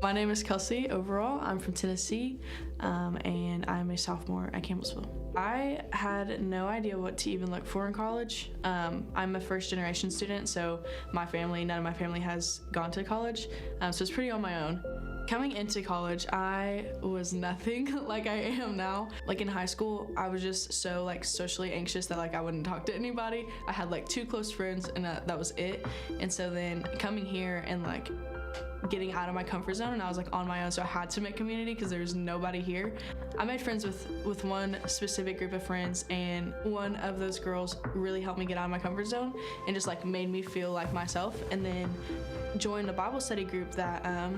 My name is Kelsey overall. I'm from Tennessee, and I'm a sophomore at Campbellsville. I had no idea what to even look for in college. I'm a first generation student, so none of my family has gone to college, so it's pretty on my own. Coming into college, I was nothing like I am now. Like in high school, I was just so socially anxious that I wouldn't talk to anybody. I had 2 close friends and that was it. And so then coming here and getting out of my comfort zone, and I was on my own, so I had to make community because there was nobody here. I made friends with one specific group of friends, and one of those girls really helped me get out of my comfort zone and just made me feel like myself. And then joined a Bible study group that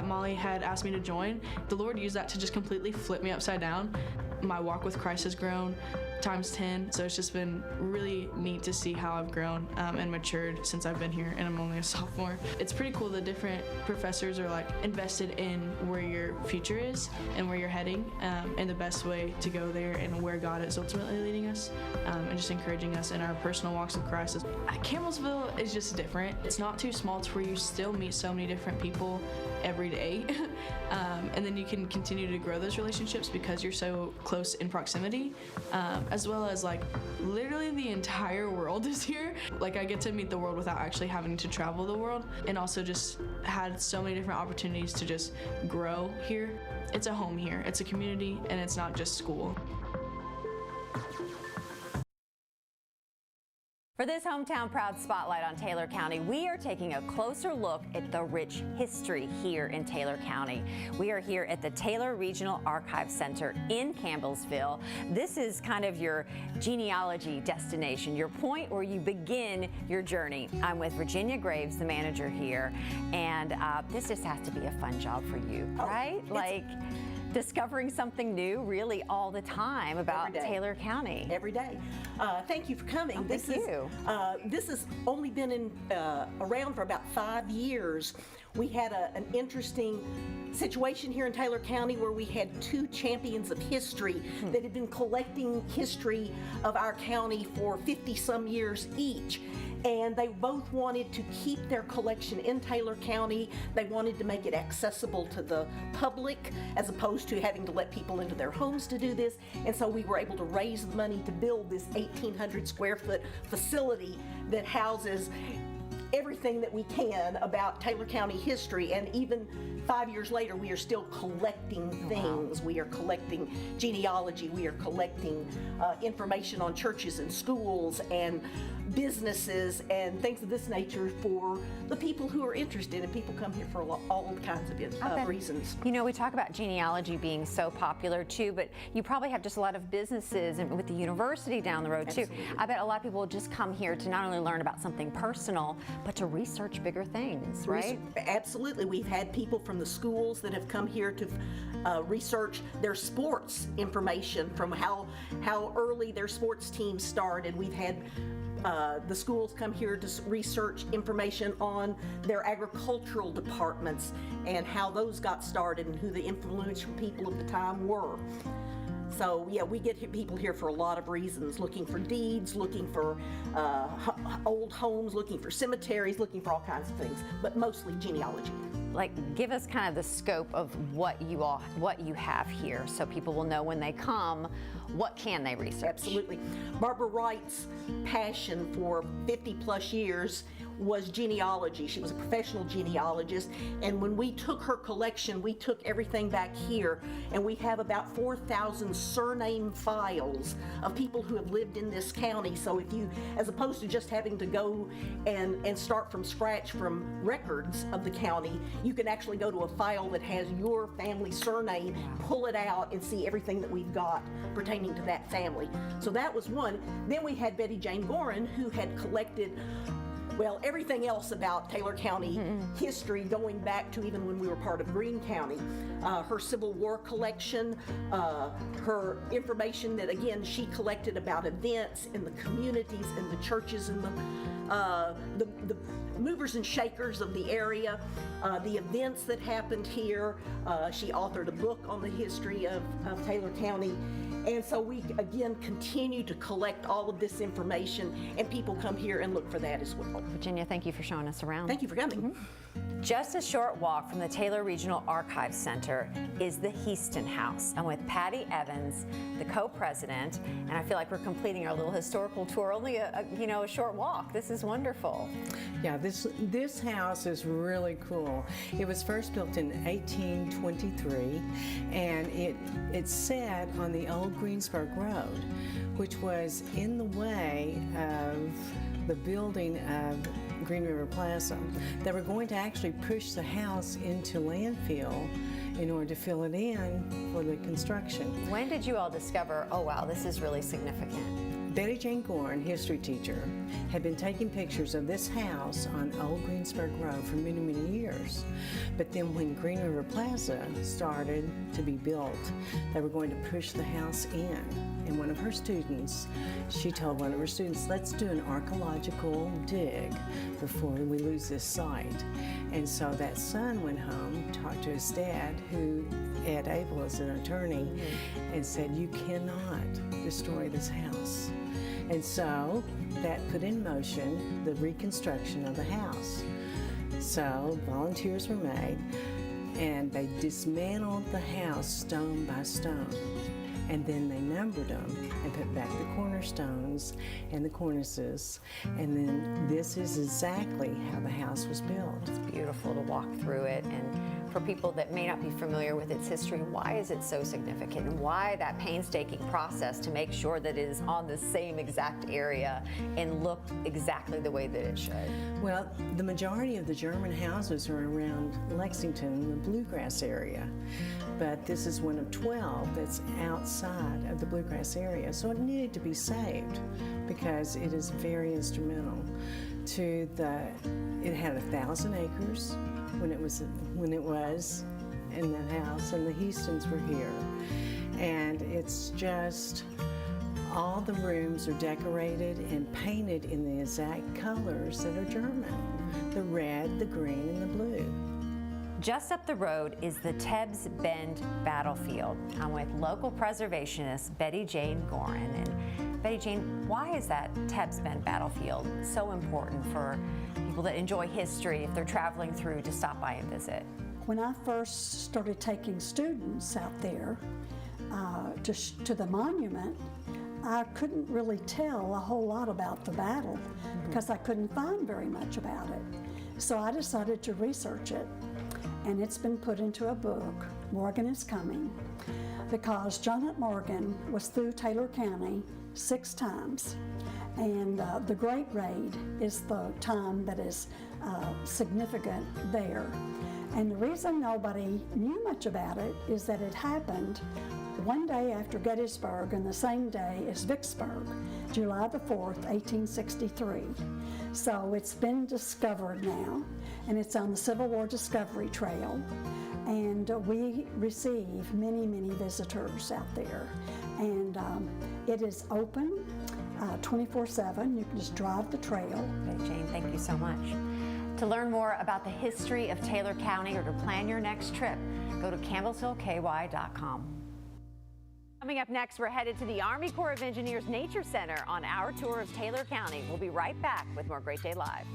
Molly had asked me to join. The Lord used that to just completely flip me upside down. My walk with Christ has grown times 10, so it's just been really neat to see how I've grown and matured since I've been here, and I'm only a sophomore. It's pretty cool that different professors are invested in where your future is and where you're heading, and the best way to go there and where God is ultimately leading us, and just encouraging us in our personal walks with Christ. Campbellsville is just different. It's not too small to where you still meet so many different people every day, and then you can continue to grow those relationships because you're so close in proximity, as well as literally the entire world is here. I get to meet the world without actually having to travel the world, and also just had so many different opportunities to just grow here. It's a home here, it's a community, and it's not just school. For this Hometown Proud Spotlight on Taylor County, we are taking a closer look at the rich history here in Taylor County. We are here at the Taylor Regional Archive Center in Campbellsville. This is kind of your genealogy destination, your point where you begin your journey. I'm with Virginia Graves, the manager here, and this just has to be a fun job for you, right? Discovering something new really all the time about Taylor County. Every day. Thank you for coming. Thank you. This has only been around for about 5 years. We had an interesting situation here in Taylor County where we had 2 champions of history that had been collecting history of our county for 50-some years each. And they both wanted to keep their collection in Taylor County. They wanted to make it accessible to the public as opposed to having to let people into their homes to do this. And so we were able to raise the money to build this 1,800 square foot facility that houses everything that we can about Taylor County history, and even 5 years later we are still collecting things. We are collecting genealogy, we are collecting information on churches and schools and businesses and things of this nature for the people who are interested, and people come here for all kinds of reasons. You know, we talk about genealogy being so popular too, but you probably have just a lot of businesses, and with the university down the road too. I bet a lot of people just come here to not only learn about something personal, but to research bigger things, right? Absolutely. We've had people from the schools that have come here to research their sports information, from how early their sports teams started. We've had the schools come here to research information on their agricultural departments and how those got started and who the influential people of the time were. So yeah, we get people here for a lot of reasons, looking for deeds, looking for old homes, looking for cemeteries, looking for all kinds of things, but mostly genealogy. Give us kind of the scope of what you have here, so people will know when they come, what can they research? Absolutely. Barbara Wright's passion for 50+ years was genealogy. She was a professional genealogist, and when we took her collection, we took everything back here, and we have about 4,000 surname files of people who have lived in this county. So if you, as opposed to just having to go and start from scratch from records of the county, you can actually go to a file that has your family surname, pull it out, and see everything that we've got pertaining to that family. So that was one. Then we had Betty Jane Gorin, who had collected everything else about Taylor County history, going back to even when we were part of Greene County. Her Civil War collection, her information that, again, she collected about events in the communities and the churches and the movers and shakers of the area, the events that happened here. She authored a book on the history of Taylor County. And so we, again, continue to collect all of this information, and people come here and look for that as well. Virginia, thank you for showing us around. Thank you for coming. Just a short walk from the Taylor Regional Archive Center is the Heaston House. I'm with Patty Evans, the co-president, and I feel like we're completing our little historical tour. Only a short walk. This is wonderful. Yeah, this house is really cool. It was first built in 1823, and it's set on the old Greensburg Road, which was in the way of the building of Green River Plaza. They were going to actually push the house into landfill in order to fill it in for the construction. When did you all discover, oh wow, this is really significant? Betty Jane Gorin, history teacher, had been taking pictures of this house on Old Greensburg Road for many, many years. But then when Green River Plaza started to be built, they were going to push the house in. And one of her students, she told one of her students, let's do an archaeological dig before we lose this site. And so that son went home, talked to his dad, who Ed Abel is an attorney, and said, you cannot destroy this house. And so that put in motion the reconstruction of the house. So volunteers were made, and they dismantled the house stone by stone. And then they numbered them and put back the cornerstones and the cornices. And then this is exactly how the house was built. It's beautiful to walk through it. And for people that may not be familiar with its history, why is it so significant? And why that painstaking process to make sure that it is on the same exact area and look exactly the way that it should? Well, the majority of the German houses are around Lexington, the Bluegrass area. But this is one of 12 that's outside of the Bluegrass area. So it needed to be saved because it is very instrumental to it had 1,000 acres when it was in that house, and the Heastons were here. And it's just, all the rooms are decorated and painted in the exact colors that are German, the red, the green, and the blue. Just up the road is the Tebbs Bend Battlefield. I'm with local preservationist Betty Jane Gorin. And Betty Jane, why is that Tebbs Bend Battlefield so important for people that enjoy history if they're traveling through to stop by and visit? When I first started taking students out there to the monument, I couldn't really tell a whole lot about the battle because I couldn't find very much about it. So I decided to research it. And it's been put into a book, Morgan is Coming, because John Morgan was through Taylor County 6 times. And the Great Raid is the time that is significant there. And the reason nobody knew much about it is that it happened one day after Gettysburg and the same day as Vicksburg, July the 4th, 1863. So it's been discovered now, and it's on the Civil War Discovery Trail. And we receive many, many visitors out there. And it is open 24/7. You can just drive the trail. Betty Jane, thank you so much. To learn more about the history of Taylor County or to plan your next trip, go to campbellshillky.com. Coming up next, we're headed to the Army Corps of Engineers Nature Center on our tour of Taylor County. We'll be right back with more Great Day Live.